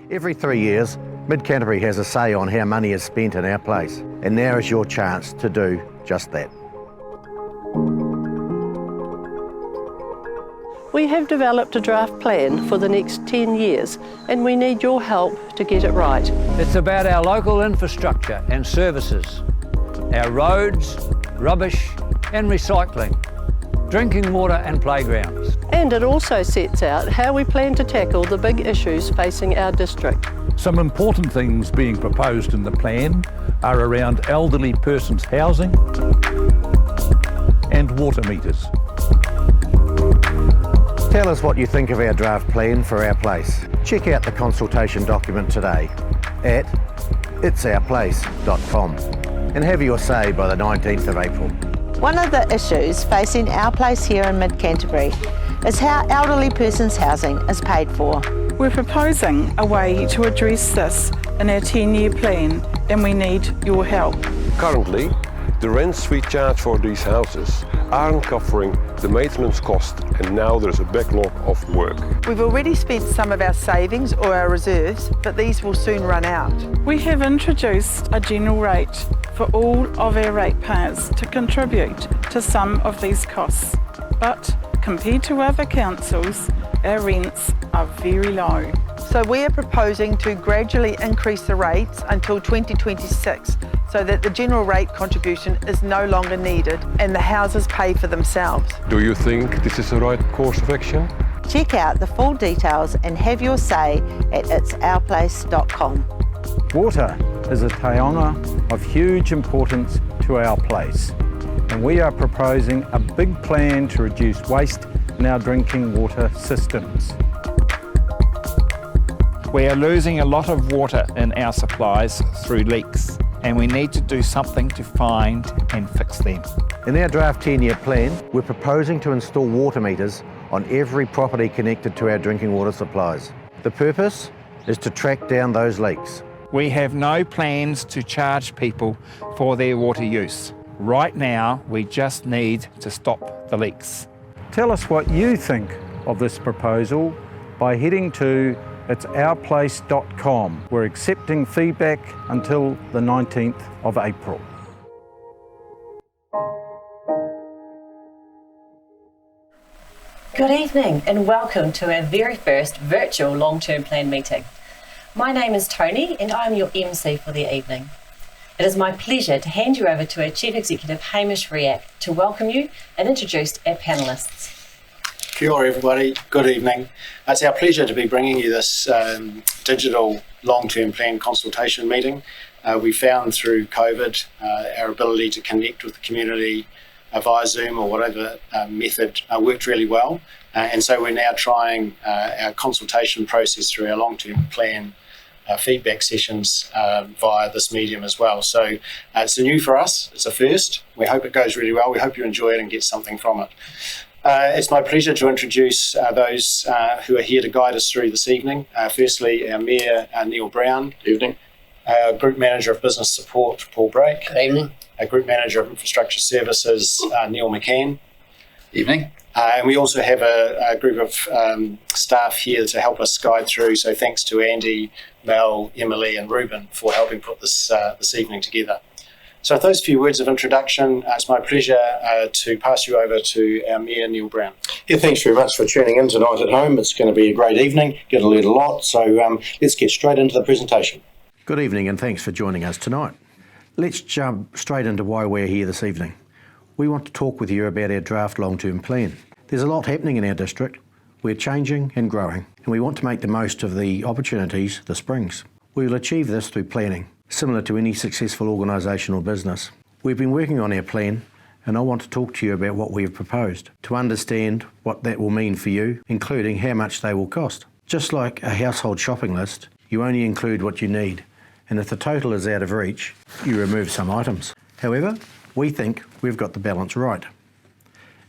Every 3 years, Mid-Canterbury has a say on how money is spent in our place, and now is your chance to do just that. We have developed a draft plan for the next 10 years and we need your help to get it right. It's about our local infrastructure and services, our roads, rubbish and recycling, drinking water and playgrounds. And it also sets out how we plan to tackle the big issues facing our district. Some important things being proposed in the plan are around elderly persons' housing and water meters. Tell us what you think of our draft plan for our place. Check out the consultation document today at itsourplace.com and have your say by the 19th of April. One of the issues facing our place here in Mid-Canterbury is how elderly persons' housing is paid for. We're proposing a way to address this in our 10-year plan and we need your help. Currently, the rents we charge for these houses aren't covering the maintenance cost, and now there's a backlog of work. We've already spent some of our savings or our reserves, but these will soon run out. We have introduced a general rate for all of our ratepayers to contribute to some of these costs. But compared to other councils, our rents are very low. So we are proposing to gradually increase the rates until 2026 so that the general rate contribution is no longer needed and the houses pay for themselves. Do you think this is the right course of action? Check out the full details and have your say at itsourplace.com. Water is a taonga of huge importance to our place, and we are proposing a big plan to reduce waste in our drinking water systems. We are losing a lot of water in our supplies through leaks, and we need to do something to find and fix them. In our draft 10-year plan, we're proposing to install water meters on every property connected to our drinking water supplies. The purpose is to track down those leaks. We have no plans to charge people for their water use. Right now, we just need to stop the leaks. Tell us what you think of this proposal by heading to itsourplace.com. We're accepting feedback until the 19th of April. Good evening and welcome to our very first virtual long-term plan meeting. My name is Tony and I'm your MC for the evening. It is my pleasure to hand you over to our Chief Executive Hamish Riak to welcome you and introduce our panellists. Kia ora everybody, good evening. It's our pleasure to be bringing you this digital long-term plan consultation meeting. We found through COVID our ability to connect with the community via Zoom or whatever method worked really well. And so we're now trying our consultation process through our long-term plan feedback sessions via this medium as well. So it's new for us, it's a first. We hope it goes really well, we hope you enjoy it and get something from it. It's my pleasure to introduce those who are here to guide us through this evening. Firstly, our Mayor, Neil Brown. Good evening. Our Group Manager of Business Support, Paul Brake. Good evening. Our Group Manager of Infrastructure Services, Neil McCann. Evening. And we also have a group of staff here to help us guide through. So thanks to Andy, Mel, Emily and Ruben for helping put this evening together. So with those few words of introduction, it's my pleasure to pass you over to our Mayor, Neil Brown. Yeah, thanks very much for tuning in tonight at home. It's going to be a great evening, get to learn a lot. So let's get straight into the presentation. Good evening and thanks for joining us tonight. Let's jump straight into why we're here this evening. We want to talk with you about our draft long-term plan. There's a lot happening in our district. We're changing and growing, and we want to make the most of the opportunities this brings. We will achieve this through planning, similar to any successful organisation or business. We've been working on our plan, and I want to talk to you about what we have proposed, to understand what that will mean for you, including how much they will cost. Just like a household shopping list, you only include what you need, and if the total is out of reach, you remove some items. However, we think we've got the balance right.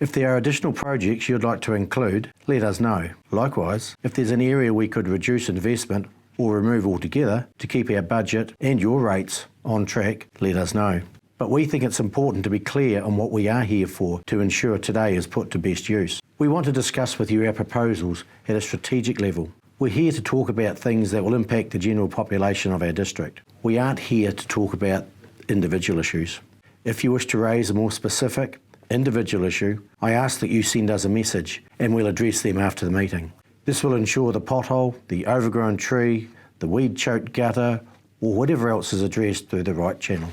If there are additional projects you'd like to include, let us know. Likewise, if there's an area we could reduce investment or remove altogether to keep our budget and your rates on track, let us know. But we think it's important to be clear on what we are here for to ensure today is put to best use. We want to discuss with you our proposals at a strategic level. We're here to talk about things that will impact the general population of our district. We aren't here to talk about individual issues. If you wish to raise a more specific, individual issue, I ask that you send us a message and we'll address them after the meeting. This will ensure the pothole, the overgrown tree, the weed-choked gutter, or whatever else is addressed through the right channel.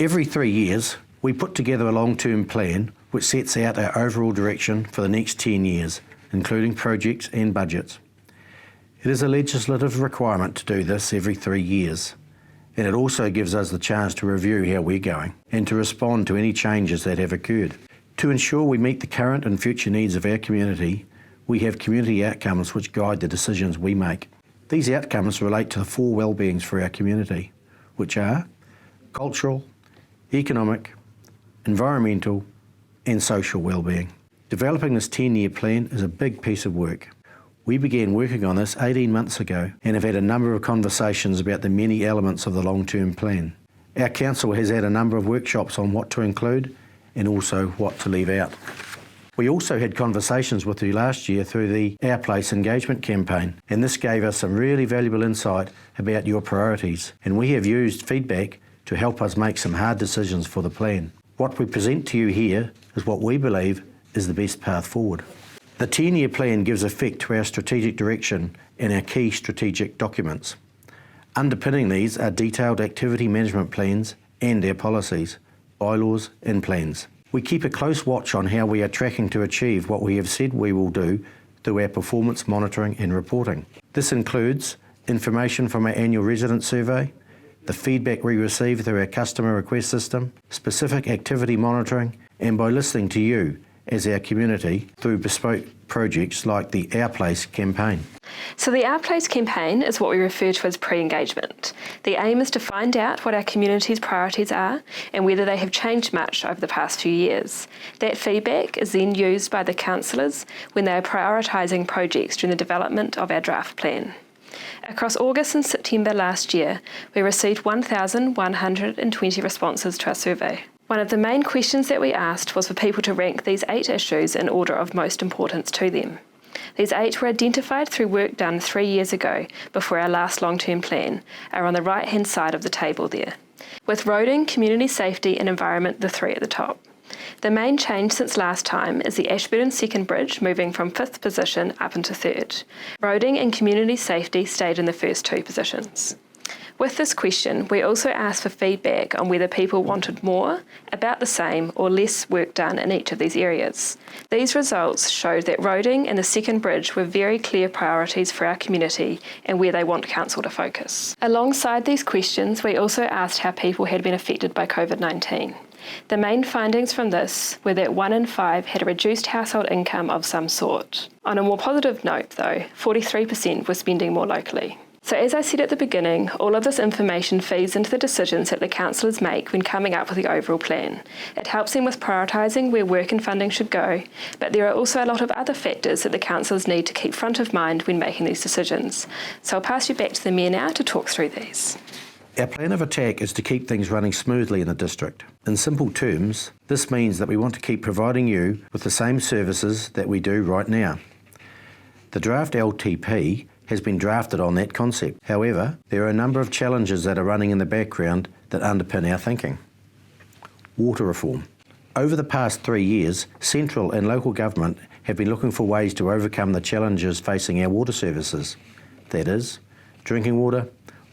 Every 3 years, we put together a long-term plan which sets out our overall direction for the next 10 years, including projects and budgets. It is a legislative requirement to do this every 3 years, and it also gives us the chance to review how we're going and to respond to any changes that have occurred. To ensure we meet the current and future needs of our community, we have community outcomes which guide the decisions we make. These outcomes relate to the 4 well-beings for our community, which are cultural, economic, environmental and social well-being. Developing this 10-year plan is a big piece of work. We began working on this 18 months ago and have had a number of conversations about the many elements of the long-term plan. Our council has had a number of workshops on what to include and also what to leave out. We also had conversations with you last year through the Our Place engagement campaign, and this gave us some really valuable insight about your priorities, and we have used feedback to help us make some hard decisions for the plan. What we present to you here is what we believe is the best path forward. The 10-year plan gives effect to our strategic direction and our key strategic documents. Underpinning these are detailed activity management plans and our policies, bylaws and plans. We keep a close watch on how we are tracking to achieve what we have said we will do through our performance monitoring and reporting. This includes information from our annual resident survey, the feedback we receive through our customer request system, specific activity monitoring, and by listening to you as our community through bespoke projects like the Our Place campaign. So the Our Place campaign is what we refer to as pre-engagement. The aim is to find out what our community's priorities are and whether they have changed much over the past few years. That feedback is then used by the councillors when they are prioritising projects during the development of our draft plan. Across August and September last year, we received 1,120 responses to our survey. One of the main questions that we asked was for people to rank these 8 issues in order of most importance to them. These 8 were identified through work done 3 years ago, before our last long-term plan, are on the right-hand side of the table there, with roading, community safety and environment the 3 at the top. The main change since last time is the Ashburton second bridge moving from 5th position up into 3rd. Roading and community safety stayed in the first 2 positions. With this question, we also asked for feedback on whether people wanted more, about the same, or less work done in each of these areas. These results showed that roading and the second bridge were very clear priorities for our community and where they want council to focus. Alongside these questions, we also asked how people had been affected by COVID-19. The main findings from this were that 1 in 5 had a reduced household income of some sort. On a more positive note though, 43% were spending more locally. So as I said at the beginning, all of this information feeds into the decisions that the councillors make when coming up with the overall plan. It helps them with prioritising where work and funding should go, but there are also a lot of other factors that the councillors need to keep front of mind when making these decisions. So I'll pass you back to the Mayor now to talk through these. Our plan of attack is to keep things running smoothly in the district. In simple terms, this means that we want to keep providing you with the same services that we do right now. The draft LTP has been drafted on that concept. However, there are a number of challenges that are running in the background that underpin our thinking. Water reform. Over the past 3 years, central and local government have been looking for ways to overcome the challenges facing our water services. That is, drinking water,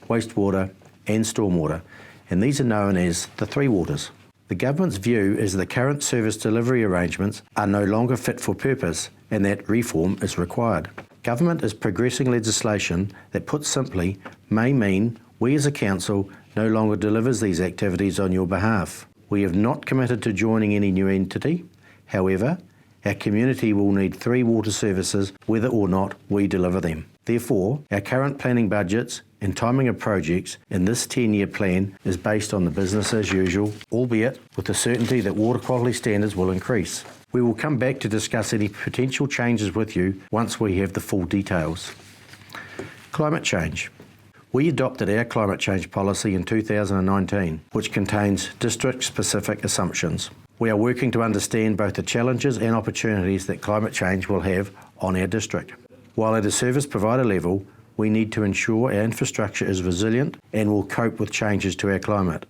wastewater and stormwater, and these are known as the 3 waters. The government's view is the current service delivery arrangements are no longer fit for purpose and that reform is required. Government is progressing legislation that, put simply, may mean we as a council no longer delivers these activities on your behalf. We have not committed to joining any new entity. However, our community will need 3 water services whether or not we deliver them. Therefore, our current planning budgets and timing of projects in this 10-year plan is based on the business as usual, albeit with the certainty that water quality standards will increase. We will come back to discuss any potential changes with you once we have the full details. Climate change. We adopted our climate change policy in 2019, which contains district-specific assumptions. We are working to understand both the challenges and opportunities that climate change will have on our district. While at a service provider level, we need to ensure our infrastructure is resilient and will cope with changes to our climate.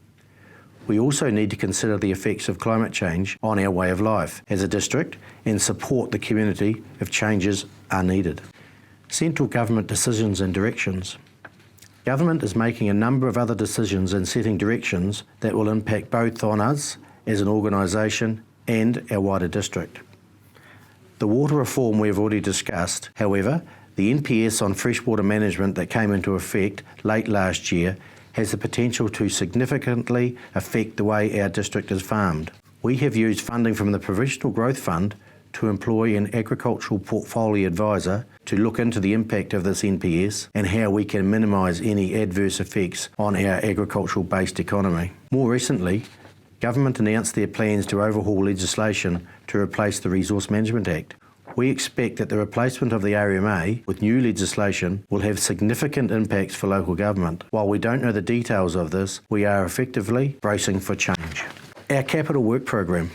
We also need to consider the effects of climate change on our way of life as a district and support the community if changes are needed. Central government decisions and directions. Government is making a number of other decisions and setting directions that will impact both on us as an organisation and our wider district. The water reform we have already discussed. However, the NPS on freshwater management that came into effect late last year has the potential to significantly affect the way our district is farmed. We have used funding from the Provisional Growth Fund to employ an agricultural portfolio advisor to look into the impact of this NPS and how we can minimise any adverse effects on our agricultural-based economy. More recently, Government announced their plans to overhaul legislation to replace the Resource Management Act. We expect that the replacement of the RMA with new legislation will have significant impacts for local government. While we don't know the details of this, we are effectively bracing for change. Our capital work program.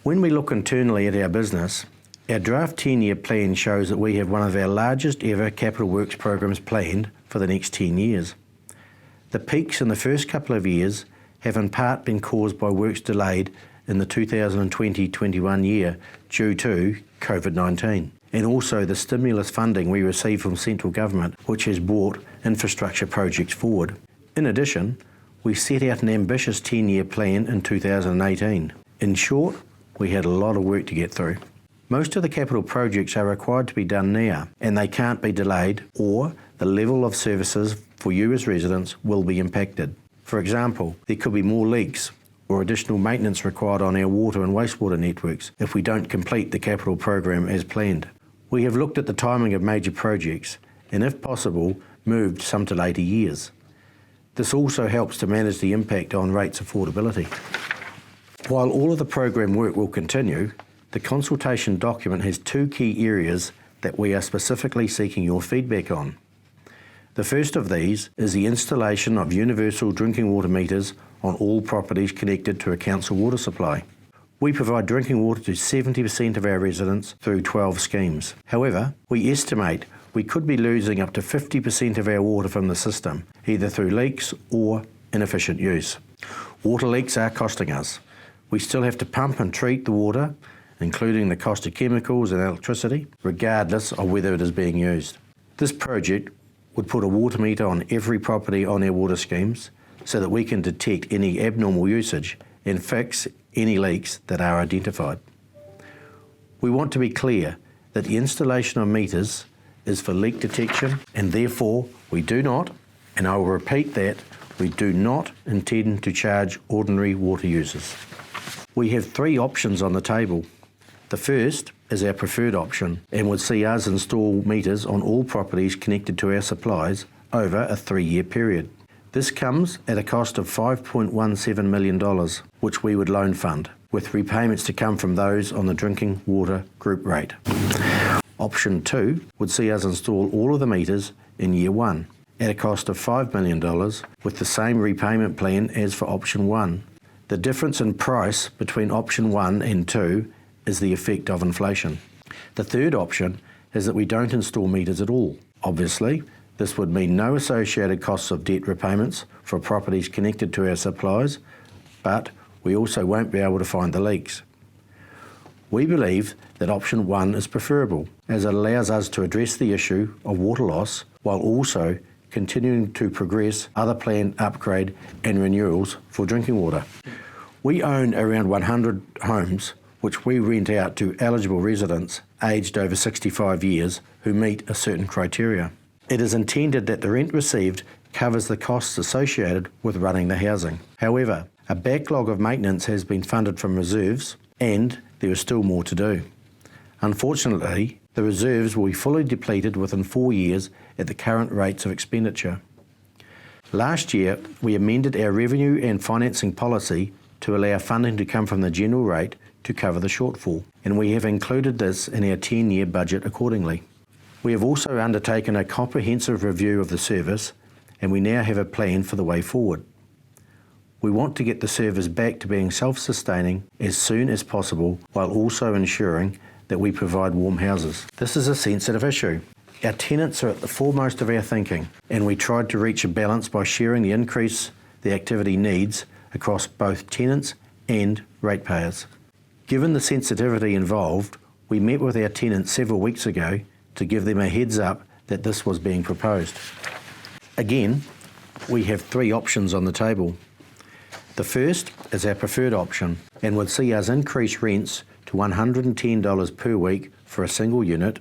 When we look internally at our business, our draft 10-year plan shows that we have one of our largest ever capital works programs planned for the next 10 years. The peaks in the first couple of years have in part been caused by works delayed in the 2020-21 year due to COVID-19, and also the stimulus funding we received from central government, which has brought infrastructure projects forward. In addition, we set out an ambitious 10-year plan in 2018. In short, we had a lot of work to get through. Most of the capital projects are required to be done now, and they can't be delayed, or the level of services for you as residents will be impacted. For example, there could be more leaks or additional maintenance required on our water and wastewater networks if we don't complete the capital program as planned. We have looked at the timing of major projects and, if possible, moved some to later years. This also helps to manage the impact on rates affordability. While all of the program work will continue, the consultation document has two key areas that we are specifically seeking your feedback on. The first of these is the installation of universal drinking water meters on all properties connected to a council water supply. We provide drinking water to 70% of our residents through 12 schemes. However, we estimate we could be losing up to 50% of our water from the system, either through leaks or inefficient use. Water leaks are costing us. We still have to pump and treat the water, including the cost of chemicals and electricity, regardless of whether it is being used. This project would put a water meter on every property on our water schemes so that we can detect any abnormal usage and fix any leaks that are identified. We want to be clear that the installation of meters is for leak detection, and therefore we do not, and I will repeat that, we do not intend to charge ordinary water users. We have three options on the table. The first is our preferred option and would see us install meters on all properties connected to our supplies over a 3-year period. This comes at a cost of $5.17 million, which we would loan fund, with repayments to come from those on the drinking water group rate. Option 2 would see us install all of the meters in year 1 at a cost of $5 million, with the same repayment plan as for option 1. The difference in price between option 1 and 2 is the effect of inflation. The third option is that we don't install meters at all. Obviously, this would mean no associated costs of debt repayments for properties connected to our supplies, but we also won't be able to find the leaks. We believe that option 1 is preferable, as it allows us to address the issue of water loss while also continuing to progress other planned upgrade and renewals for drinking water. We own around 100 homes which we rent out to eligible residents aged over 65 years who meet a certain criteria. It is intended that the rent received covers the costs associated with running the housing. However, a backlog of maintenance has been funded from reserves, and there is still more to do. Unfortunately, the reserves will be fully depleted within 4 years at the current rates of expenditure. Last year, we amended our revenue and financing policy to allow funding to come from the general rate to cover the shortfall, and we have included this in our 10-year budget accordingly. We have also undertaken a comprehensive review of the service, and we now have a plan for the way forward. We want to get the service back to being self-sustaining as soon as possible, while also ensuring that we provide warm houses. This is a sensitive issue. Our tenants are at the foremost of our thinking, and we tried to reach a balance by sharing the increase the activity needs across both tenants and ratepayers. Given the sensitivity involved, we met with our tenants several weeks ago to give them a heads up that this was being proposed. Again, we have three options on the table. The first is our preferred option and would see us increase rents to $110 per week for a single unit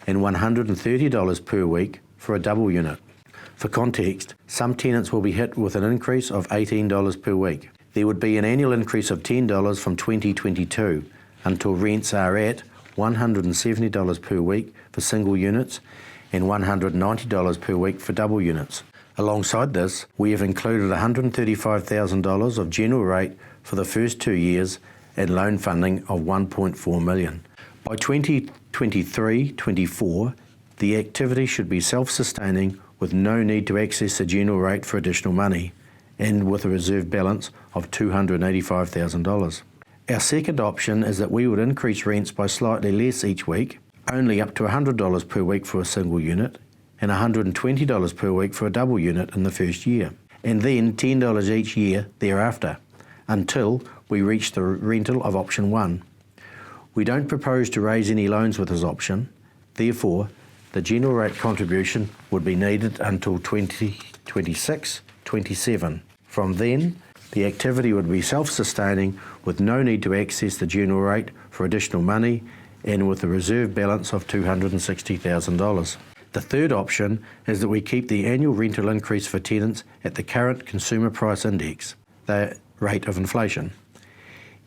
and $130 per week for a double unit. For context, some tenants will be hit with an increase of $18 per week. There would be an annual increase of $10 from 2022 until rents are at $170 per week for single units and $190 per week for double units. Alongside this, we have included $135,000 of general rate for the first 2 years and loan funding of $1.4 million. By 2023-24, the activity should be self-sustaining with no need to access the general rate for additional money and with a reserve balance of $285,000. Our second option is that we would increase rents by slightly less each week, only up to $100 per week for a single unit and $120 per week for a double unit in the first year, and then $10 each year thereafter, until we reach the rental of option 1. We don't propose to raise any loans with this option, therefore the general rate contribution would be needed until 2026-27. From then, the activity would be self-sustaining with no need to access the general rate for additional money and with a reserve balance of $260,000. The third option is that we keep the annual rental increase for tenants at the current consumer price index, the rate of inflation.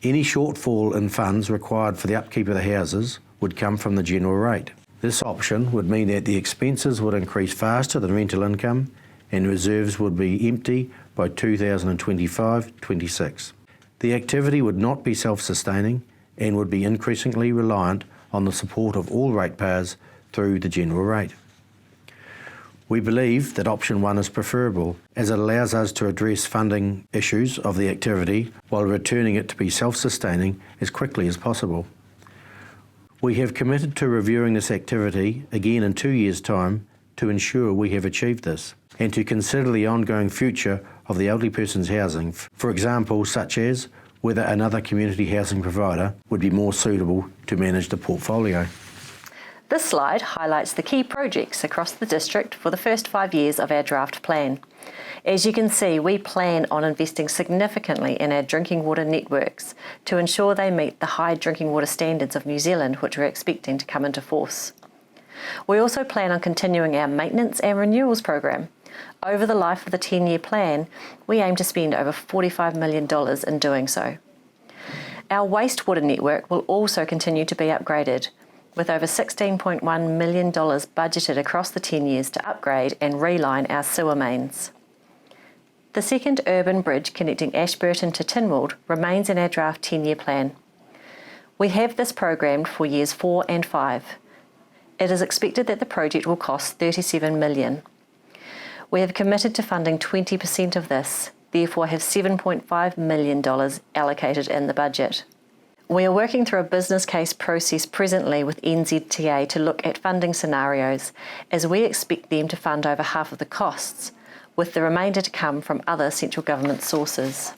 Any shortfall in funds required for the upkeep of the houses would come from the general rate. This option would mean that the expenses would increase faster than rental income and reserves would be empty by 2025-26. The activity would not be self-sustaining and would be increasingly reliant on the support of all ratepayers through the general rate. We believe that option 1 is preferable as it allows us to address funding issues of the activity while returning it to be self-sustaining as quickly as possible. We have committed to reviewing this activity again in 2 years' time to ensure we have achieved this and to consider the ongoing future of the elderly person's housing, for example, such as whether another community housing provider would be more suitable to manage the portfolio. This slide highlights the key projects across the district for the first 5 years of our draft plan. As you can see, we plan on investing significantly in our drinking water networks to ensure they meet the high drinking water standards of New Zealand, which we're expecting to come into force. We also plan on continuing our maintenance and renewals program. Over the life of the 10-year plan, we aim to spend over $45 million in doing so. Our wastewater network will also continue to be upgraded, with over $16.1 million budgeted across the 10 years to upgrade and reline our sewer mains. The second urban bridge connecting Ashburton to Tynwald remains in our draft 10-year plan. We have this programmed for years 4 and 5. It is expected that the project will cost $37 million. We have committed to funding 20% of this, therefore have $7.5 million allocated in the budget. We are working through a business case process presently with NZTA to look at funding scenarios, as we expect them to fund over half of the costs, with the remainder to come from other central government sources.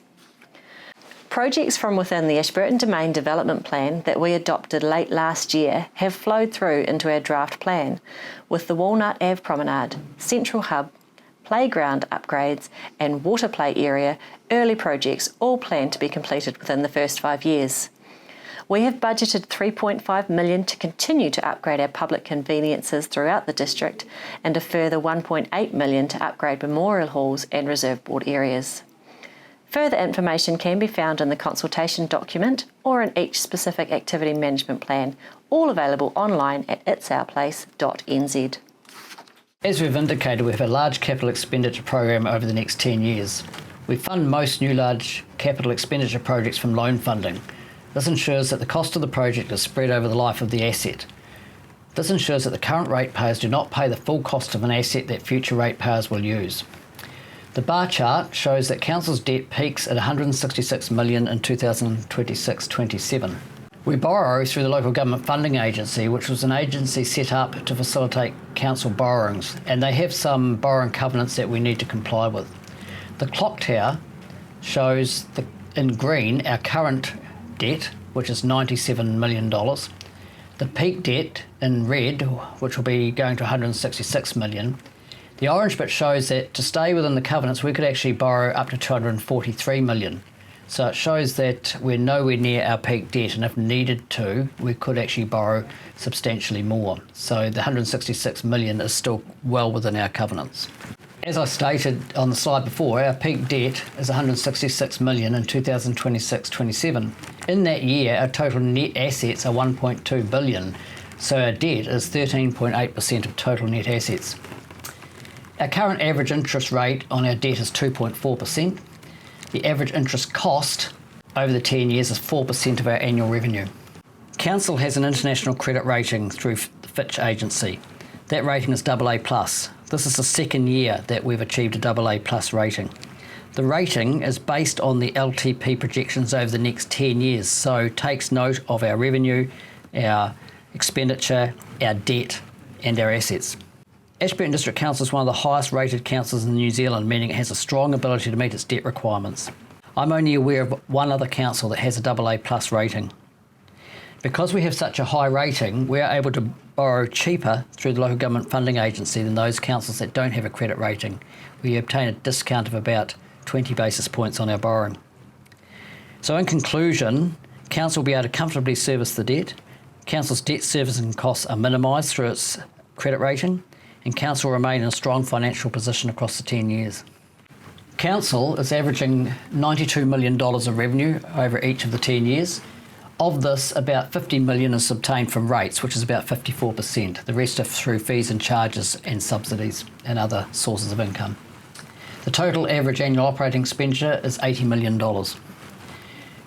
Projects from within the Ashburton Domain Development Plan that we adopted late last year have flowed through into our draft plan, with the Walnut Ave Promenade, Central Hub, playground upgrades and water play area early projects all planned to be completed within the first 5 years. We have budgeted $3.5 million to continue to upgrade our public conveniences throughout the district and a further $1.8 million to upgrade memorial halls and reserve board areas. Further information can be found in the consultation document or in each specific activity management plan, all available online at itsourplace.nz. As we've indicated, we have a large capital expenditure program over the next 10 years. We fund most new large capital expenditure projects from loan funding. This ensures that the cost of the project is spread over the life of the asset. This ensures that the current ratepayers do not pay the full cost of an asset that future ratepayers will use. The bar chart shows that Council's debt peaks at $166 million in 2026-27. We borrow through the Local Government Funding Agency, which was an agency set up to facilitate council borrowings, and they have some borrowing covenants that we need to comply with. The clock tower shows in green our current debt, which is $97 million. The peak debt in red, which will be going to $166 million. The orange bit shows that to stay within the covenants, we could actually borrow up to $243 million. So it shows that we're nowhere near our peak debt, and if needed to, we could actually borrow substantially more. So the $166 million is still well within our covenants. As I stated on the slide before, our peak debt is $166 million in 2026-27. In that year, our total net assets are $1.2 billion, so our debt is 13.8% of total net assets. Our current average interest rate on our debt is 2.4%. The average interest cost over the 10 years is 4% of our annual revenue. Council has an international credit rating through the Fitch agency. That rating is AA+. This is the second year that we've achieved a AA+ rating. The rating is based on the LTP projections over the next 10 years, so takes note of our revenue, our expenditure, our debt and our assets. Ashburton District Council is one of the highest rated councils in New Zealand, meaning it has a strong ability to meet its debt requirements. I'm only aware of one other council that has a AA+ rating. Because we have such a high rating, we are able to borrow cheaper through the Local Government Funding Agency than those councils that don't have a credit rating. We obtain a discount of about 20 basis points on our borrowing. So in conclusion, Council will be able to comfortably service the debt. Council's debt servicing costs are minimised through its credit rating, and Council will remain in a strong financial position across the 10 years. Council is averaging $92 million of revenue over each of the 10 years. Of this, about $50 million is obtained from rates, which is about 54%. The rest are through fees and charges and subsidies and other sources of income. The total average annual operating expenditure is $80 million.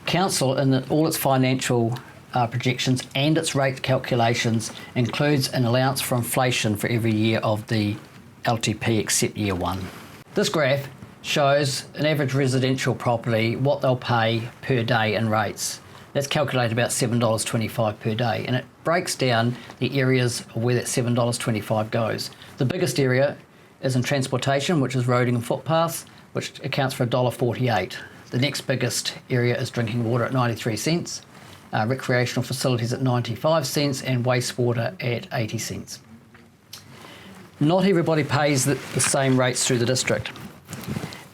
Council, in all its financial projections and its rate calculations, includes an allowance for inflation for every year of the LTP except year one. This graph shows an average residential property, what they'll pay per day in rates. That's calculated about $7.25 per day, and it breaks down the areas of where that $7.25 goes. The biggest area is in transportation, which is roading and footpaths, which accounts for $1.48. The next biggest area is drinking water at 93 cents. Recreational facilities at 95 cents and wastewater at 80 cents. Not everybody pays the same rates through the district.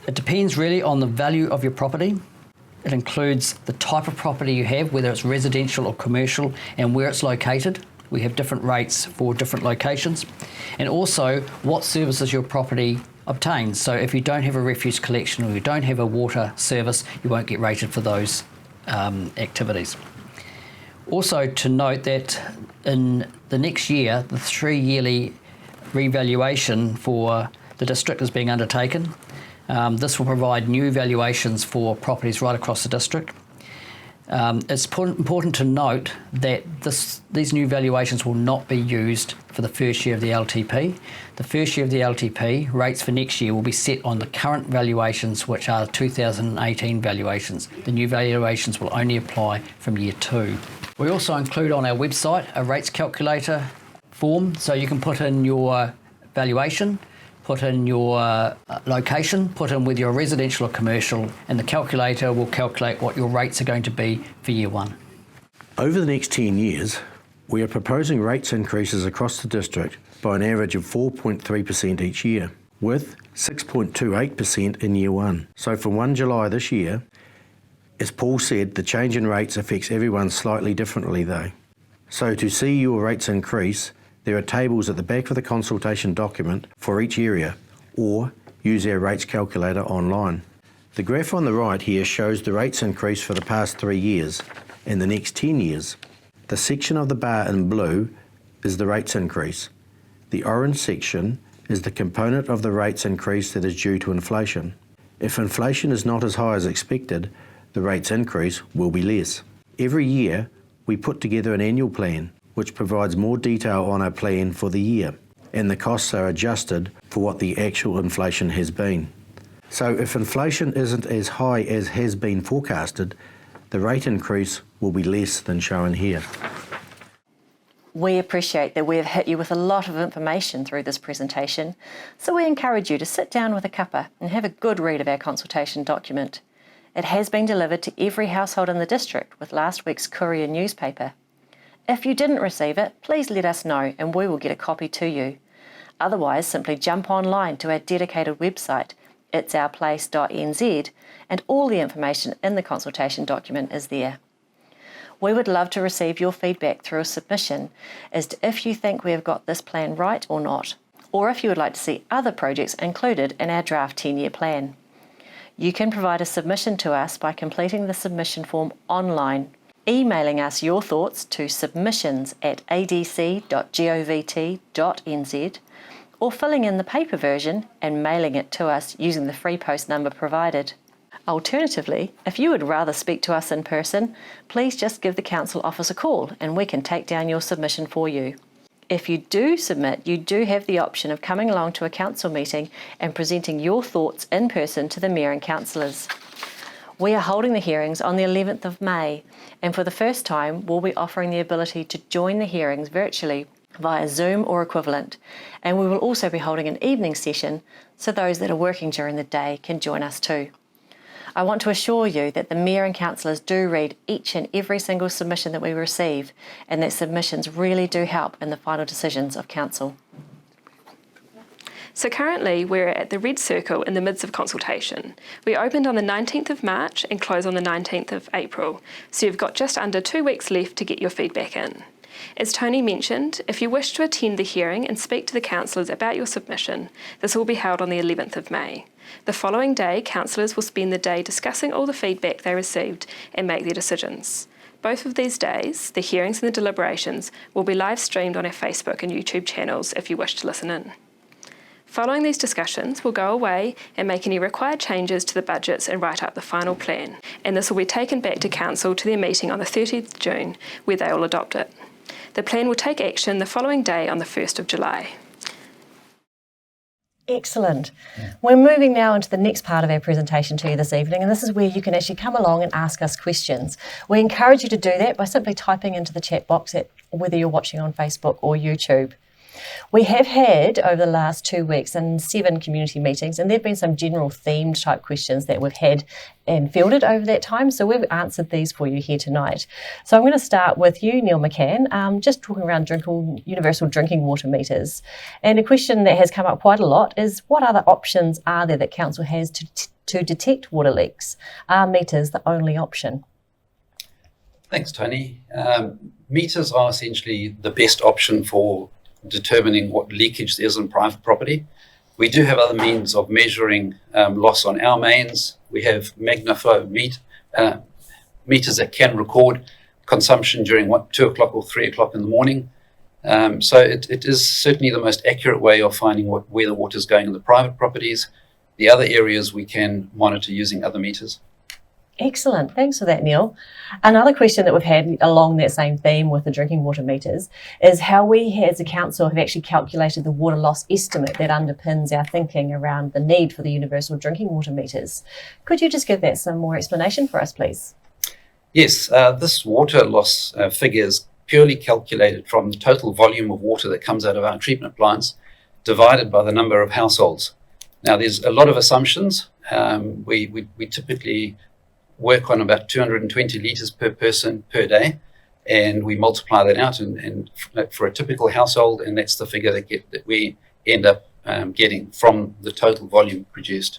It depends really on the value of your property. It includes the type of property you have, whether it's residential or commercial, and where it's located. We have different rates for different locations. And also what services your property obtains. So if you don't have a refuse collection or you don't have a water service, you won't get rated for those activities. Also to note that in the next year, the 3-yearly revaluation for the district is being undertaken. This will provide new valuations for properties right across the district. It's important to note that these new valuations will not be used for the first year of the LTP. The first year of the LTP rates for next year will be set on the current valuations, which are 2018 valuations. The new valuations will only apply from year 2. We also include on our website a rates calculator form, so you can put in your valuation, put in your location, put in with your residential or commercial, and the calculator will calculate what your rates are going to be for year 1. Over the next 10 years, we are proposing rates increases across the district by an average of 4.3% each year, with 6.28% in year 1. So from 1 July this year, as Paul said, the change in rates affects everyone slightly differently though. So to see your rates increase, there are tables at the back of the consultation document for each area, or use our rates calculator online. The graph on the right here shows the rates increase for the past 3 years and the next 10 years. The section of the bar in blue is the rates increase. The orange section is the component of the rates increase that is due to inflation. If inflation is not as high as expected, the rates increase will be less. Every year, we put together an annual plan, which provides more detail on our plan for the year, and the costs are adjusted for what the actual inflation has been. So if inflation isn't as high as has been forecasted, the rate increase will be less than shown here. We appreciate that we have hit you with a lot of information through this presentation, so we encourage you to sit down with a cuppa and have a good read of our consultation document. It has been delivered to every household in the district with last week's courier newspaper. If you didn't receive it, please let us know and we will get a copy to you. Otherwise, simply jump online to our dedicated website, itsourplace.nz, and all the information in the consultation document is there. We would love to receive your feedback through a submission as to if you think we have got this plan right or not, or if you would like to see other projects included in our draft 10-year plan. You can provide a submission to us by completing the submission form online, emailing us your thoughts to submissions@adc.govt.nz, or filling in the paper version and mailing it to us using the free post number provided. Alternatively, if you would rather speak to us in person, please just give the council office a call and we can take down your submission for you. If you do submit, you do have the option of coming along to a council meeting and presenting your thoughts in person to the Mayor and councillors. We are holding the hearings on the 11th of May, and for the first time we'll be offering the ability to join the hearings virtually via Zoom or equivalent, and we will also be holding an evening session so those that are working during the day can join us too. I want to assure you that the Mayor and councillors do read each and every single submission that we receive, and that submissions really do help in the final decisions of council. So currently we're at the red circle in the midst of consultation. We opened on the 19th of March and close on the 19th of April, so you've got just under 2 weeks left to get your feedback in. As Tony mentioned, if you wish to attend the hearing and speak to the councillors about your submission, this will be held on the 11th of May. The following day, councillors will spend the day discussing all the feedback they received and make their decisions. Both of these days, the hearings and the deliberations, will be live streamed on our Facebook and YouTube channels if you wish to listen in. Following these discussions, we'll go away and make any required changes to the budgets and write up the final plan, and this will be taken back to council to their meeting on the 30th of June, where they will adopt it. The plan will take action the following day on the 1st of July. Excellent. We're moving now into the next part of our presentation to you this evening, and this is where you can actually come along and ask us questions. We encourage you to do that by simply typing into the chat box, whether you're watching on Facebook or YouTube. We have had, over the last 2 weeks, 7 community meetings, and there have been some general themed type questions that we've had and fielded over that time, so we've answered these for you here tonight. So I'm going to start with you, Neil McCann, just talking around universal drinking water meters. And a question that has come up quite a lot is, what other options are there that council has to detect water leaks? Are meters the only option? Thanks, Tony. Meters are essentially the best option for determining what leakage there is on private property. We do have other means of measuring loss on our mains. We have MagnaFlow meters that can record consumption during 2 o'clock or 3 o'clock in the morning. So it is certainly the most accurate way of finding where the water is going in the private properties. The other areas we can monitor using other meters. Excellent. Thanks for that, Neil. Another question that we've had along that same theme with the drinking water meters is how we as a council have actually calculated the water loss estimate that underpins our thinking around the need for the universal drinking water meters. Could you just give that some more explanation for us, please? Yes, this water loss figure is purely calculated from the total volume of water that comes out of our treatment plants divided by the number of households. Now, there's a lot of assumptions. We typically work on about 220 litres per person per day, and we multiply that out and for a typical household, and that's the figure that we end up getting from the total volume produced.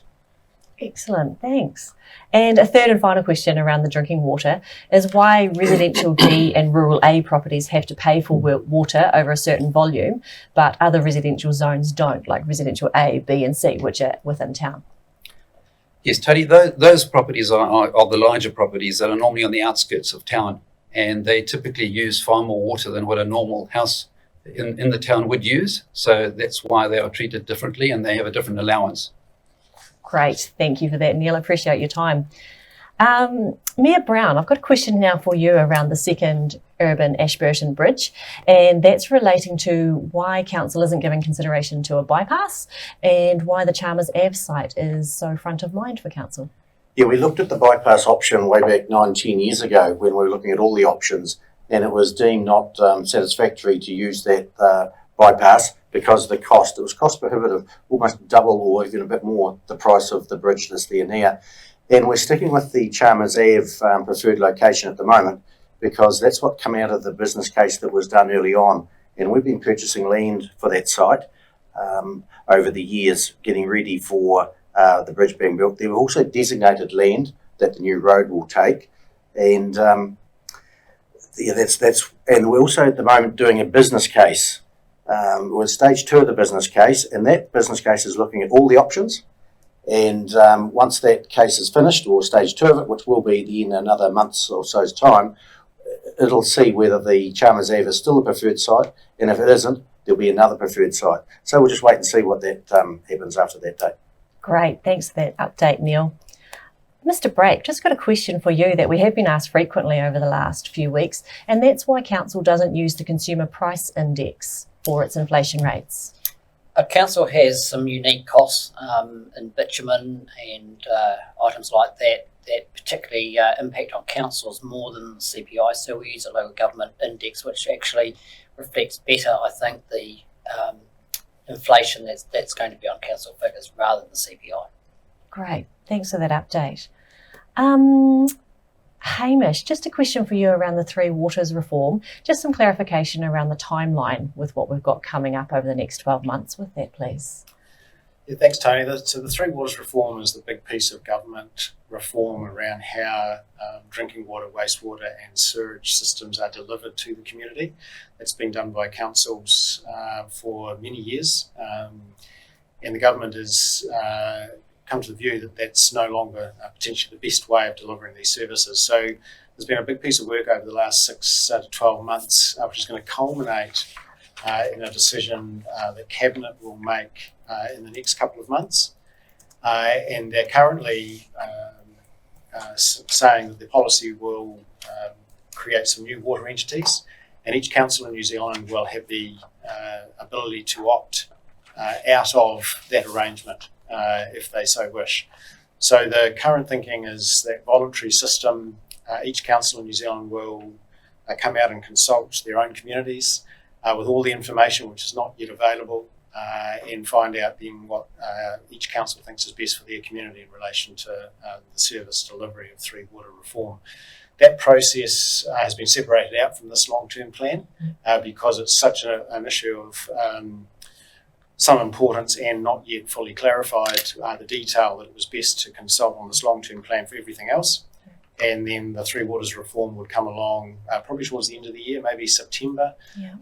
Excellent, thanks. And a third and final question around the drinking water is why residential D and rural A properties have to pay for water over a certain volume, but other residential zones don't, like residential A, B and C, which are within town. Yes, Tony, those properties are the larger properties that are normally on the outskirts of town, and they typically use far more water than what a normal house in the town would use. So that's why they are treated differently and they have a different allowance. Great, thank you for that, Neil. I appreciate your time. Mayor Brown, I've got a question now for you around the second urban Ashburton Bridge, and that's relating to why council isn't giving consideration to a bypass and why the Chalmers Ave site is so front of mind for council. Yeah, we looked at the bypass option way back 9-10 years ago when we were looking at all the options, and it was deemed not satisfactory to use that bypass because of the cost. It was cost prohibitive, almost double or even a bit more the price of the bridge that's there now. And we're sticking with the Chalmers Ave preferred location at the moment because that's what came out of the business case that was done early on. And we've been purchasing land for that site over the years, getting ready for the bridge being built. There were also designated land that the new road will take, and that's. And we're also at the moment doing a business case. We're at stage 2 of the business case, and that business case is looking at all the options. And once that case is finished, or stage 2 of it, which will be in another month or so's time, it'll see whether the Chalmers Ave is still a preferred site, and if it isn't, there'll be another preferred site. So we'll just wait and see what that happens after that date. Great, thanks for that update, Neil. Mr. Brake, just got a question for you that we have been asked frequently over the last few weeks, and that's why Council doesn't use the Consumer Price Index for its inflation rates. Council has some unique costs in bitumen and items like that particularly impact on councils more than the CPI, so we use a local government index which actually reflects better, I think, the inflation that's going to be on council figures rather than the CPI. Great, thanks for that update. Hamish, just a question for you around the Three Waters reform. Just some clarification around the timeline with what we've got coming up over the next 12 months with that, please. Yeah, thanks, Tony. So the Three Waters reform is the big piece of government reform around how drinking water, wastewater and sewage systems are delivered to the community. That's been done by councils for many years, and the government has come to the view that that's no longer potentially the best way of delivering these services. So there's been a big piece of work over the last 6 to 12 months, which is going to culminate in a decision that Cabinet will make in the next couple of months. And they're currently saying that the policy will create some new water entities, and each council in New Zealand will have the ability to opt out of that arrangement if they so wish. So the current thinking is that voluntary system, each council in New Zealand will come out and consult their own communities with all the information which is not yet available, and find out then what each council thinks is best for their community in relation to the service delivery of Three Water reform. That process has been separated out from this long-term plan because it's such an issue of some importance and not yet fully clarified the detail that it was best to consult on this long-term plan for everything else. And then the Three Waters reform would come along probably towards the end of the year, maybe September,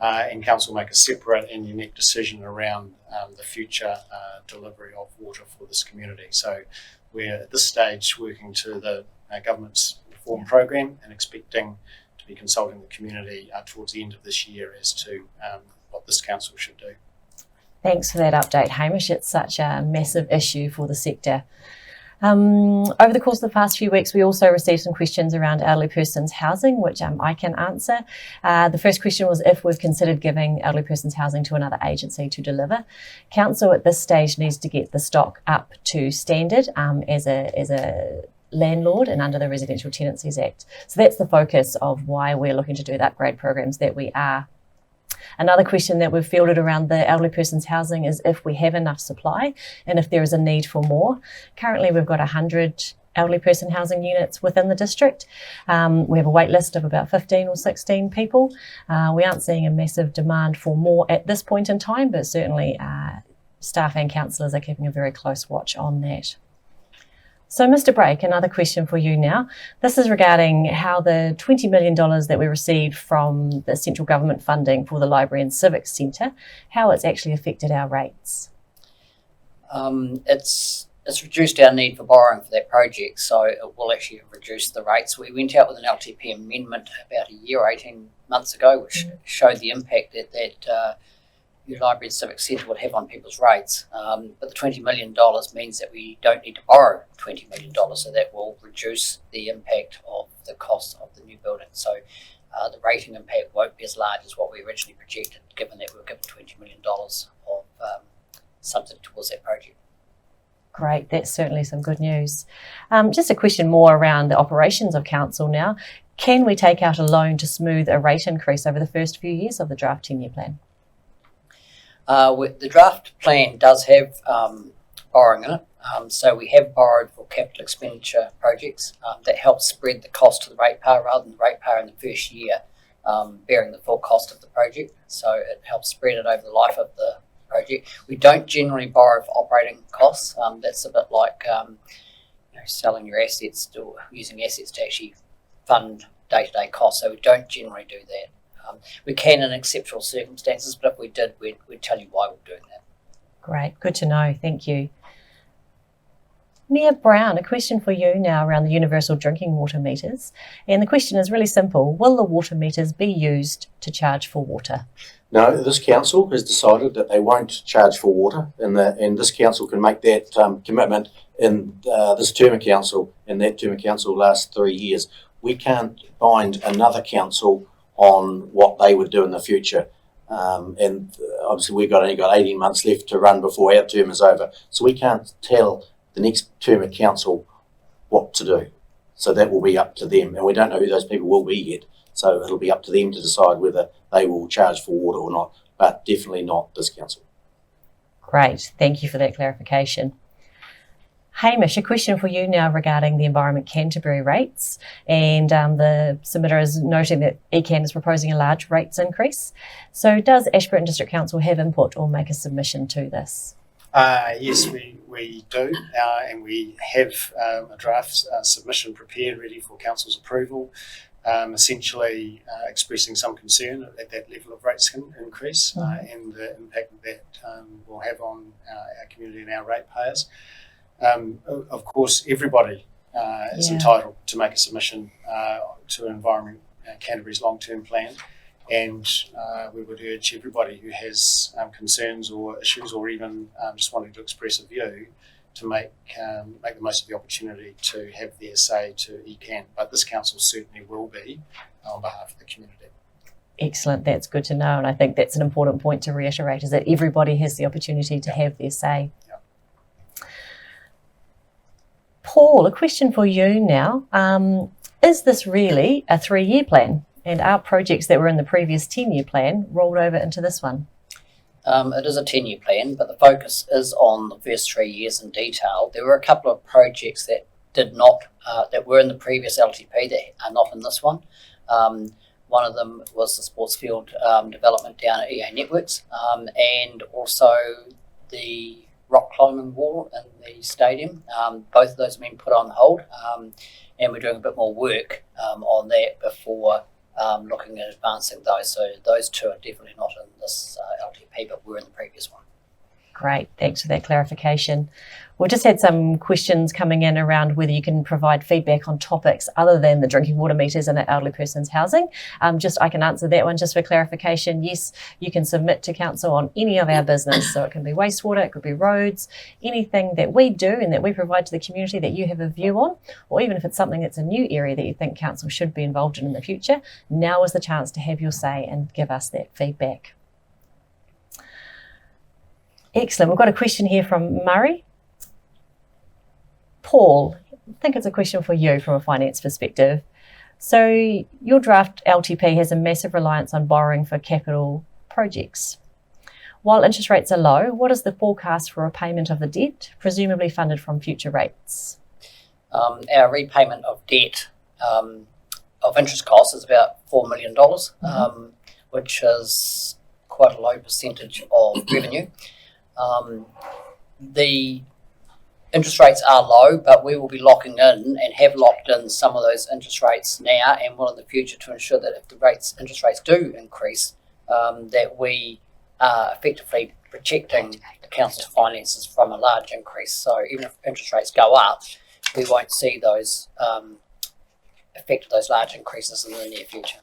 and Council make a separate and unique decision around the future delivery of water for this community. So we're at this stage working to the government's reform program and expecting to be consulting the community towards the end of this year as to what this council should do. Thanks for that update, Hamish. It's such a massive issue for the sector. Over the course of the past few weeks, we also received some questions around elderly persons housing, which I can answer. The first question was if we've considered giving elderly persons housing to another agency to deliver. Council at this stage needs to get the stock up to standard as a landlord and under the Residential Tenancies Act. So that's the focus of why we're looking to do the upgrade programs that we are. Another question that we've fielded around the elderly persons housing is if we have enough supply and if there is a need for more. Currently we've got 100 elderly person housing units within the district. We have a wait list of about 15 or 16 people. We aren't seeing a massive demand for more at this point in time, but certainly staff and councillors are keeping a very close watch on that. So Mr. Brake, another question for you now. This is regarding how the $20 million that we received from the central government funding for the Library and Civics Centre, how it's actually affected our rates. It's reduced our need for borrowing for that project, so it will actually reduce the rates. We went out with an LTP amendment about a year, 18 months ago, which showed the impact that your Library and Civic Centre would have on people's rates. But the $20 million means that we don't need to borrow $20 million, so that will reduce the impact of the cost of the new building. So the rating impact won't be as large as what we originally projected, given that we were given $20 million of subsidy towards that project. Great, that's certainly some good news. Just a question more around the operations of council now. Can we take out a loan to smooth a rate increase over the first few years of the draft 10-year plan? The draft plan does have borrowing in it. So we have borrowed for capital expenditure projects that helps spread the cost to the ratepayer rather than the ratepayer in the first year bearing the full cost of the project. So it helps spread it over the life of the project. We don't generally borrow for operating costs. That's a bit like selling your assets or using assets to actually fund day-to-day costs. So we don't generally do that. We can in exceptional circumstances, but if we did, we'd tell you why we're doing that. Great, good to know. Thank you. Mia Brown, a question for you now around the universal drinking water meters. And the question is really simple. Will the water meters be used to charge for water? No, this council has decided that they won't charge for water, and this council can make that commitment in this term of council, and that term of council lasts 3 years. We can't bind another council on what they would do in the future. And obviously we've only got 18 months left to run before our term is over. So we can't tell the next term of council what to do. So that will be up to them. And we don't know who those people will be yet. So it'll be up to them to decide whether they will charge for water or not, but definitely not this council. Great, thank you for that clarification. Hamish, a question for you now regarding the Environment Canterbury rates, and the submitter is noting that ECAN is proposing a large rates increase. So does Ashburton District Council have input or make a submission to this? Yes, we do, and we have a draft submission prepared ready for council's approval, essentially expressing some concern at that level of rates increase and the impact that will have on our community and our ratepayers. Of course, everybody is entitled to make a submission to Environment Canterbury's long-term plan, and we would urge everybody who has concerns or issues, or even just wanting to express a view, to make the most of the opportunity to have their say to ECAN. But this council certainly will be on behalf of the community. Excellent, that's good to know, and I think that's an important point to reiterate, is that everybody has the opportunity to have their say. Paul, a question for you now. Is this really a 3-year plan? And are projects that were in the previous 10-year plan rolled over into this one? It is a 10-year plan, but the focus is on the first 3 years in detail. There were a couple of projects that did not, that were in the previous LTP that are not in this one. One of them was the sports field development down at EA Networks, and also the rock climbing wall in the stadium. Both of those have been put on hold, and we're doing a bit more work on that before looking at advancing those. So those two are definitely not in this LTP, but were in the previous one. Great, thanks for that clarification. We've just had some questions coming in around whether you can provide feedback on topics other than the drinking water meters and the elderly person's housing. I can answer that one just for clarification. Yes, you can submit to council on any of our business. So it can be wastewater, it could be roads, anything that we do and that we provide to the community that you have a view on, or even if it's something that's a new area that you think council should be involved in the future, now is the chance to have your say and give us that feedback. Excellent. We've got a question here from Murray. Paul, I think it's a question for you from a finance perspective. So your draft LTP has a massive reliance on borrowing for capital projects. While interest rates are low, what is the forecast for repayment of the debt, presumably funded from future rates? Our repayment of debt of interest costs is about $4 million, which is quite a low percentage of revenue. The interest rates are low, but we will be locking in and have locked in some of those interest rates now and will in the future to ensure that if the interest rates do increase, that we are effectively protecting the council's finances from a large increase. So even if interest rates go up, we won't see those effect of those large increases in the near future.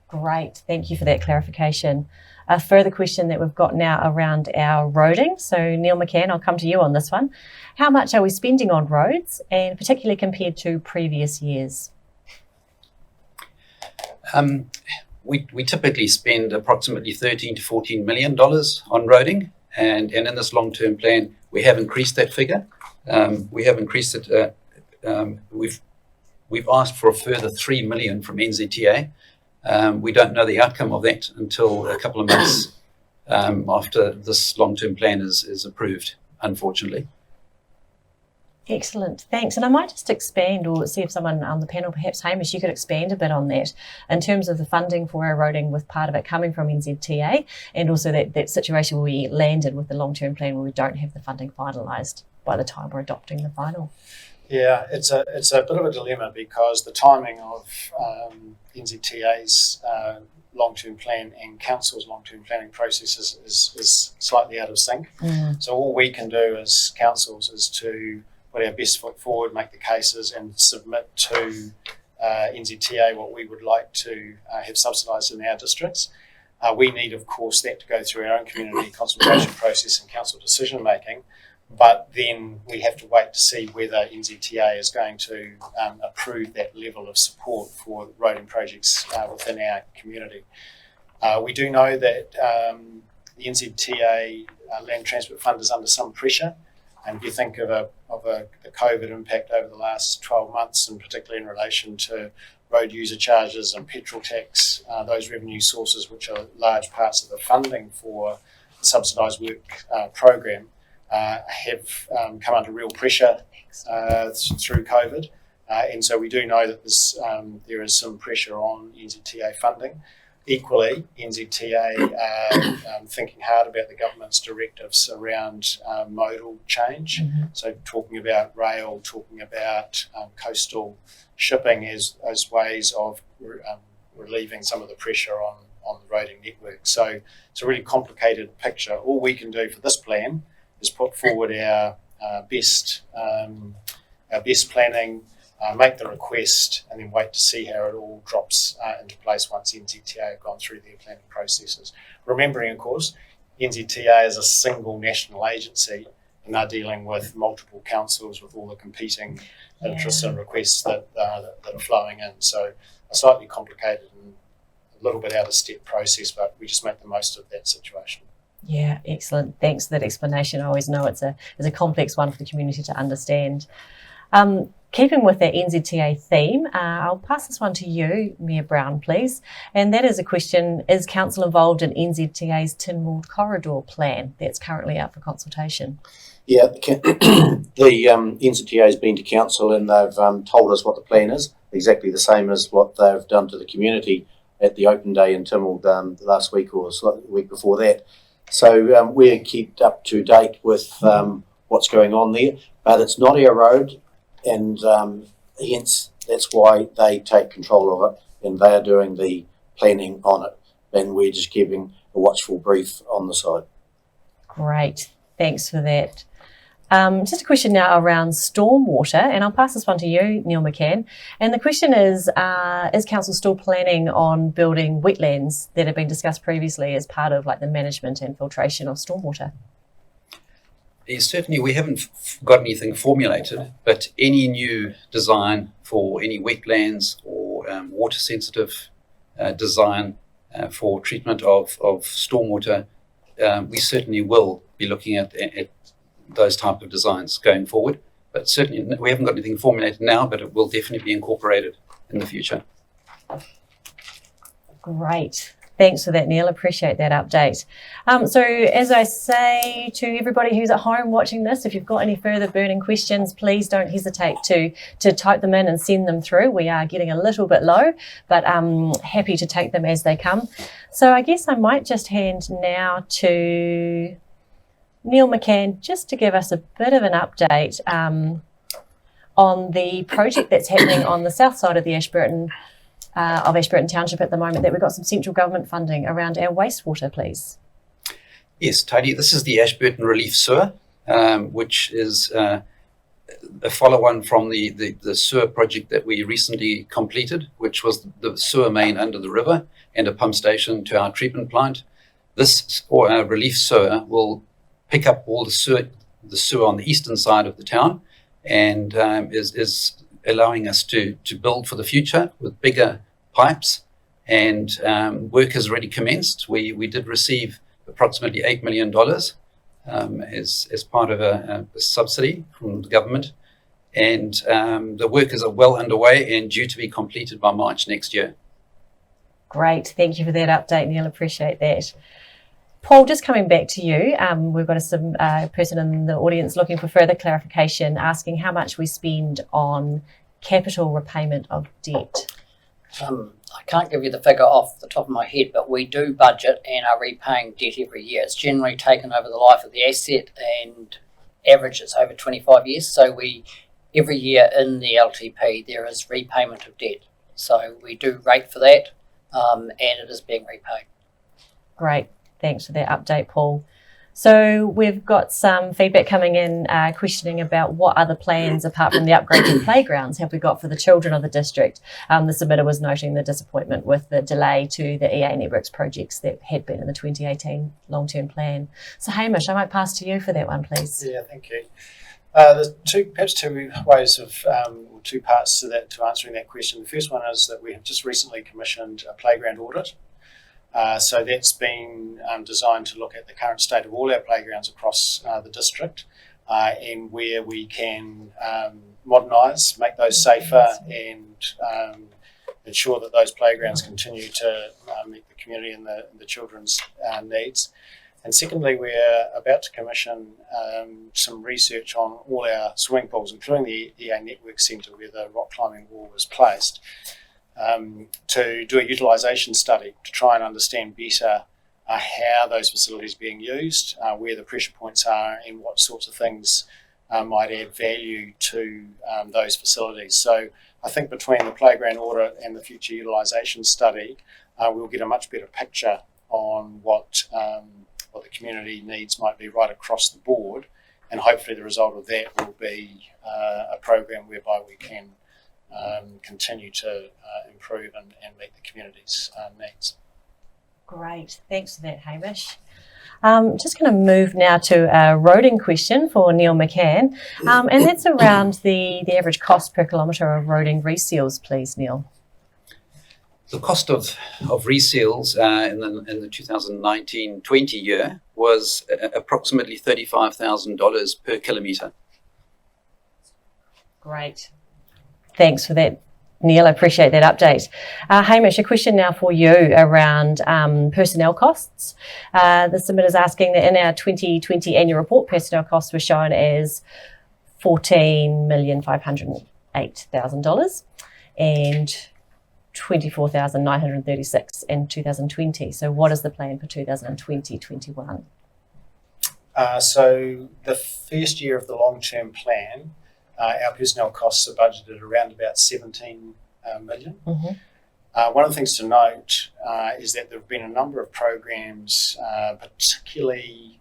Great, thank you for that clarification. A further question that we've got now around our roading. So Neil McCann, I'll come to you on this one. How much are we spending on roads, and particularly compared to previous years? We typically spend approximately $13 to $14 million on roading, and in this long-term plan We have increased that figure. We have increased it. We've asked for a further 3 million from NZTA. We don't know the outcome of that until a couple of months after this long-term plan is approved, unfortunately. Excellent, thanks. And I might just expand or see if someone on the panel, perhaps Hamish, you could expand a bit on that in terms of the funding for eroding, with part of it coming from NZTA, and also that situation where we landed with the long-term plan where we don't have the funding finalised by the time we're adopting the final. Yeah, it's a bit of a dilemma because the timing of NZTA's long-term plan and council's long-term planning process is slightly out of sync. So all we can do as councils is to put our best foot forward, make the cases and submit to NZTA what we would like to have subsidised in our districts. We need, of course, that to go through our own community consultation process and council decision making, but then we have to wait to see whether NZTA is going to approve that level of support for roading projects within our community. We do know that the NZTA Land Transport Fund is under some pressure. And if you think of the COVID impact over the last 12 months, and particularly in relation to road user charges and petrol tax, those revenue sources, which are large parts of the funding for the subsidised work program, have come under real pressure through COVID. And so we do know that there is some pressure on NZTA funding. Equally, NZTA are thinking hard about the government's directives around modal change. So talking about rail, talking about coastal shipping as ways of relieving some of the pressure on the roading network. So it's a really complicated picture. All we can do for this plan is put forward our best planning, make the request, and then wait to see how it all drops into place once NZTA have gone through their planning processes. Remembering, of course, NZTA is a single national agency, and they're dealing with multiple councils with all the competing interests and requests that are flowing in. So a slightly complicated and a little bit out of step process, but we just make the most of that situation. Yeah, excellent. Thanks for that explanation. I always know it's a complex one for the community to understand. Keeping with that NZTA theme, I'll pass this one to you, Mayor Brown, please. And that is a question, is Council involved in NZTA's Tinwald Corridor plan that's currently out for consultation? Yeah, the NZTA has been to Council and they've told us what the plan is, exactly the same as what they've done to the community at the open day in Tinwald last week or the week before that. So we're kept up to date with what's going on there, but it's not our road. And hence, that's why they take control of it and they are doing the planning on it. And we're just keeping a watchful brief on the side. Great, thanks for that. Just a question now around stormwater, and I'll pass this one to you, Neil McCann. And the question is Council still planning on building wetlands that have been discussed previously as part of like the management and filtration of stormwater? Yes, certainly we haven't got anything formulated, but any new design for any wetlands or water sensitive design for treatment of stormwater, we certainly will be looking at those type of designs going forward. But certainly we haven't got anything formulated now, but it will definitely be incorporated in the future. Great. Thanks for that, Neil. Appreciate that update. So as I say to everybody who's at home watching this, if you've got any further burning questions, please don't hesitate to type them in and send them through. We are getting a little bit low, but happy to take them as they come. So I guess I might just hand now to Neil McCann just to give us a bit of an update on the project that's happening on the south side of the Ashburton Township at the moment, that we've got some central government funding around our wastewater, please. Yes, Tony, this is the Ashburton Relief Sewer, which is a follow-on from the sewer project that we recently completed, which was the sewer main under the river and a pump station to our treatment plant. This relief sewer will pick up all the sewer on the eastern side of the town and is allowing us to build for the future with bigger pipes, and work has already commenced. We did receive approximately $8 million as part of a subsidy from the government. And the work is well underway and due to be completed by March next year. Great, thank you for that update, Neil. Appreciate that. Paul, just coming back to you, we've got a person in the audience looking for further clarification, asking how much we spend on capital repayment of debt. I can't give you the figure off the top of my head, but we do budget and are repaying debt every year. It's generally taken over the life of the asset and averages over 25 years. So every year in the LTP there is repayment of debt. So we do rate for that, and it is being repaid. Great, thanks for that update, Paul. So we've got some feedback coming in questioning about what other plans apart from the upgraded playgrounds have we got for the children of the district. The submitter was noting the disappointment with the delay to the EA Networks projects that had been in the 2018 long-term plan. So Hamish, I might pass to you for that one, please. Yeah, thank you. There's perhaps two ways of, or two parts to answering that question. The first one is that we have just recently commissioned a playground audit. So that's been designed to look at the current state of all our playgrounds across the district and where we can modernise, make those safer and ensure that those playgrounds continue to meet the community and the children's needs. And secondly, we're about to commission some research on all our swimming pools, including the EA Network Centre where the rock climbing wall was placed. To do a utilisation study to try and understand better how those facilities are being used, where the pressure points are and what sorts of things might add value to those facilities. So I think between the playground audit and the future utilisation study, we'll get a much better picture on what the community needs might be right across the board, and hopefully the result of that will be a program whereby we can continue to improve and meet the community's needs. Great, thanks for that, Hamish. Just going to move now to a roading question for Neil McCann, and that's around the average cost per kilometre of roading reseals, please, Neil. The cost of reseals in the 2019-20 year was approximately $35,000 per kilometre. Great. Thanks for that, Neil. I appreciate that update. Hamish, a question now for you around personnel costs. The submitter is asking that in our 2020 annual report, personnel costs were shown as $14,508,000 and $24,936 in 2020. So what is the plan for 2020-21? So the first year of the long-term plan, our personnel costs are budgeted around about 17 million. Mm-hmm. One of the things to note is that there have been a number of programs, particularly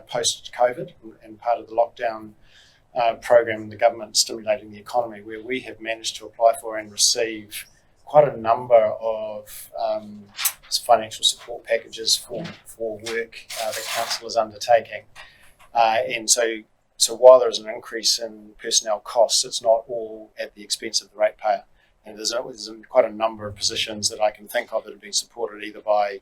post-COVID and part of the lockdown program, the government stimulating the economy, where we have managed to apply for and receive quite a number of financial support packages for work that council is undertaking. And so while there is an increase in personnel costs, it's not all at the expense of the ratepayer. And there's quite a number of positions that I can think of that have been supported either by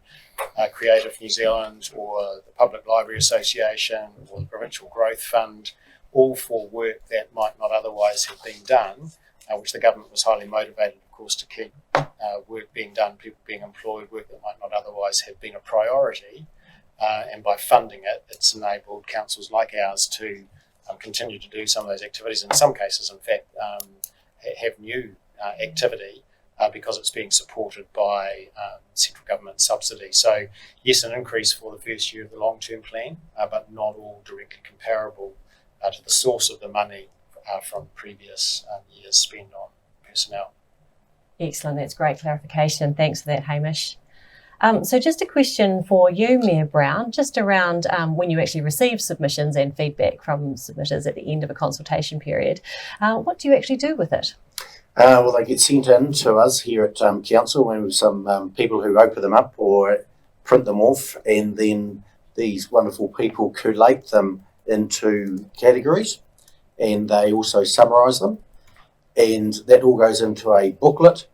Creative New Zealand or the Public Library Association or the Provincial Growth Fund, all for work that might not otherwise have been done, which the government was highly motivated, of course, to keep work being done, people being employed, work that might not otherwise have been a priority. And by funding it, it's enabled councils like ours to continue to do some of those activities. In some cases, in fact, have new activity because it's being supported by central government subsidy. So yes, an increase for the first year of the long-term plan, but not all directly comparable to the source of the money from previous years spent on personnel. Excellent, that's great clarification. Thanks for that, Hamish. So just a question for you, Mayor Brown, just around when you actually receive submissions and feedback from submitters at the end of a consultation period, what do you actually do with it? Well, they get sent in to us here at council, and with some people who open them up or print them off, and then these wonderful people collate them into categories, and they also summarise them, and that all goes into a booklet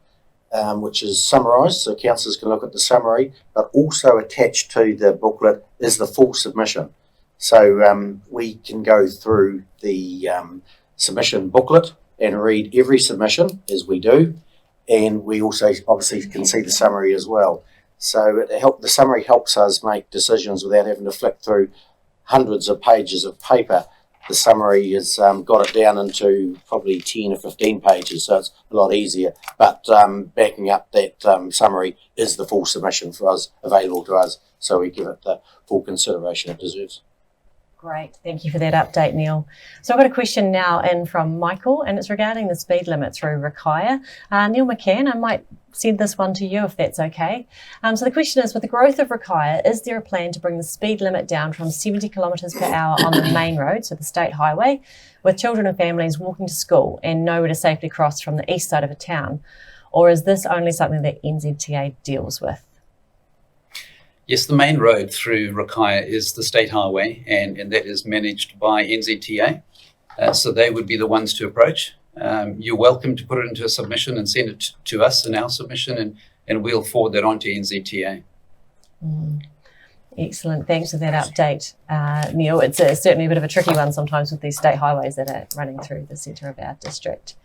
which is summarised, so councillors can look at the summary, but also attached to the booklet is the full submission. So we can go through the submission booklet and read every submission as we do, and we also obviously can see the summary as well. So the summary helps us make decisions without having to flick through hundreds of pages of paper. The summary has got it down into probably 10 or 15 pages, so it's a lot easier. But backing up that summary is the full submission for us, available to us, so we give it the full consideration it deserves. Great, thank you for that update, Neil. So I've got a question now in from Michael, and it's regarding the speed limit through Rakaia. Neil McCann, I might send this one to you if that's okay. So the question is, with the growth of Rakaia, is there a plan to bring the speed limit down from 70 kilometres per hour on the main road, so the state highway, with children and families walking to school and nowhere to safely cross from the east side of a town? Or is this only something that NZTA deals with? Yes, the main road through Rakaia is the state highway, and that is managed by NZTA. So they would be the ones to approach. You're welcome to put it into a submission and send it to us in our submission, and we'll forward that on to NZTA. Excellent, thanks for that update, Neil. It's certainly a bit of a tricky one sometimes with these state highways that are running through the centre of our district.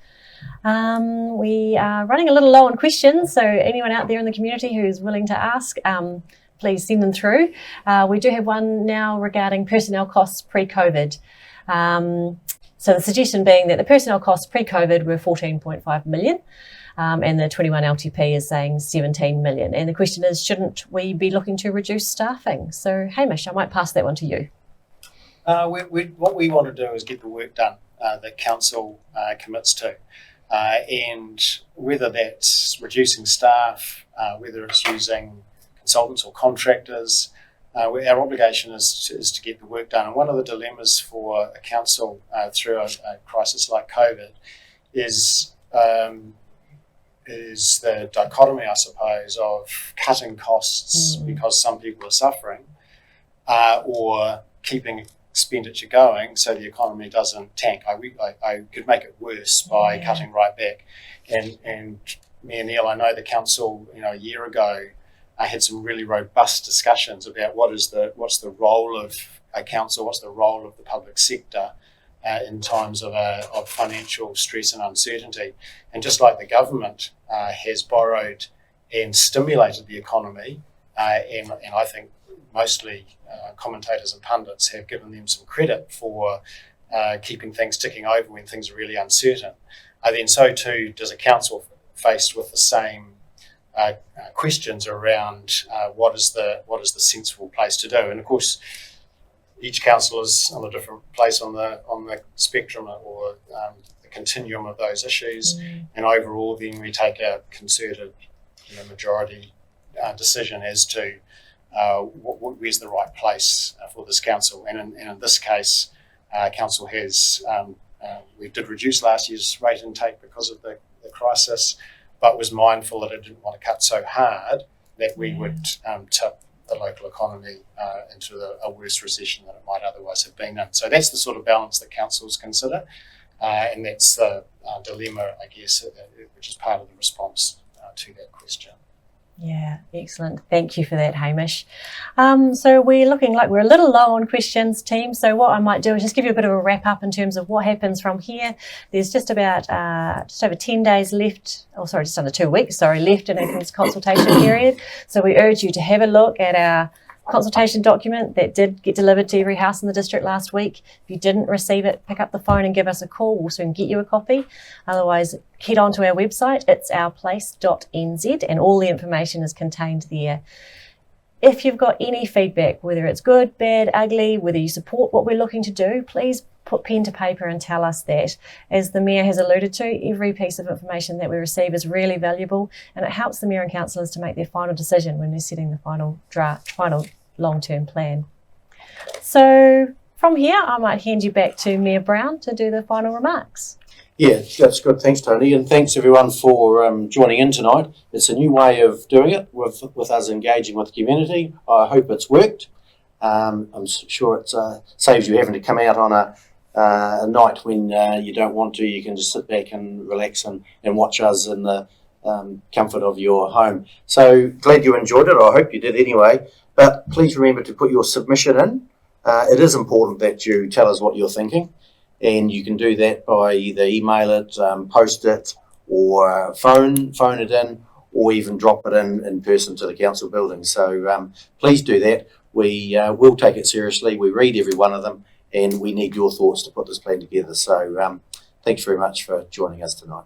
We are running a little low on questions, so anyone out there in the community who's willing to ask, please send them through. We do have one now regarding personnel costs pre-COVID. So the suggestion being that the personnel costs pre-COVID were 14.5 million, and the 21 LTP is saying 17 million. And the question is, shouldn't we be looking to reduce staffing? So Hamish, I might pass that one to you. What we want to do is get the work done that council commits to. And whether that's reducing staff, whether it's using consultants or contractors, our obligation is to get the work done. And one of the dilemmas for a council through a crisis like COVID is the dichotomy, I suppose, of cutting costs because some people are suffering, or keeping expenditure going so the economy doesn't tank. I could make it worse by cutting right back. And me and Neil, I know the council, a year ago, I had some really robust discussions about what's the role of a council, what's the role of the public sector in times of financial stress and uncertainty. And just like the government has borrowed and stimulated the economy, and I think mostly commentators and pundits have given them some credit for keeping things ticking over when things are really uncertain, then so too does a council faced with the same questions around what is the sensible place to do. And of course, each council is on a different place on the spectrum or the continuum of those issues. And overall, then we take a concerted majority decision as to where's the right place for this council. And in this case, council has we did reduce last year's rate intake because of the crisis, but was mindful that it didn't want to cut so hard that we would tip the local economy into a worse recession than it might otherwise have been in. So that's the sort of balance that councils consider, and that's the dilemma, I guess, which is part of the response to that question. Yeah, excellent. Thank you for that, Hamish. So we're looking like we're a little low on questions, team. So what I might do is just give you a bit of a wrap up in terms of what happens from here. There's just about just over 10 days left, just under 2 weeks, left in this consultation period. So we urge you to have a look at our consultation document that did get delivered to every house in the district last week. If you didn't receive it, pick up the phone and give us a call. We'll soon get you a copy. Otherwise, head on to our website. It's ourplace.nz, and all the information is contained there. If you've got any feedback, whether it's good, bad, ugly, whether you support what we're looking to do, please put pen to paper and tell us that. As the Mayor has alluded to, every piece of information that we receive is really valuable, and it helps the Mayor and councillors to make their final decision when they're setting the final long-term plan. So from here, I might hand you back to Mayor Brown to do the final remarks. Yeah, that's good. Thanks, Tony. And thanks, everyone, for joining in tonight. It's a new way of doing it with us engaging with the community. I hope it's worked. I'm sure it saves you having to come out on a night when you don't want to. You can just sit back and relax and watch us in the comfort of your home. So glad you enjoyed it. I hope you did anyway. But please remember to put your submission in It is important that you tell us what you're thinking, and you can do that by either email it, post it, or phone it in, or even drop it in person to the council building. So please do that. We will take it seriously. We read every one of them, and we need your thoughts to put this plan together. So thanks very much for joining us tonight.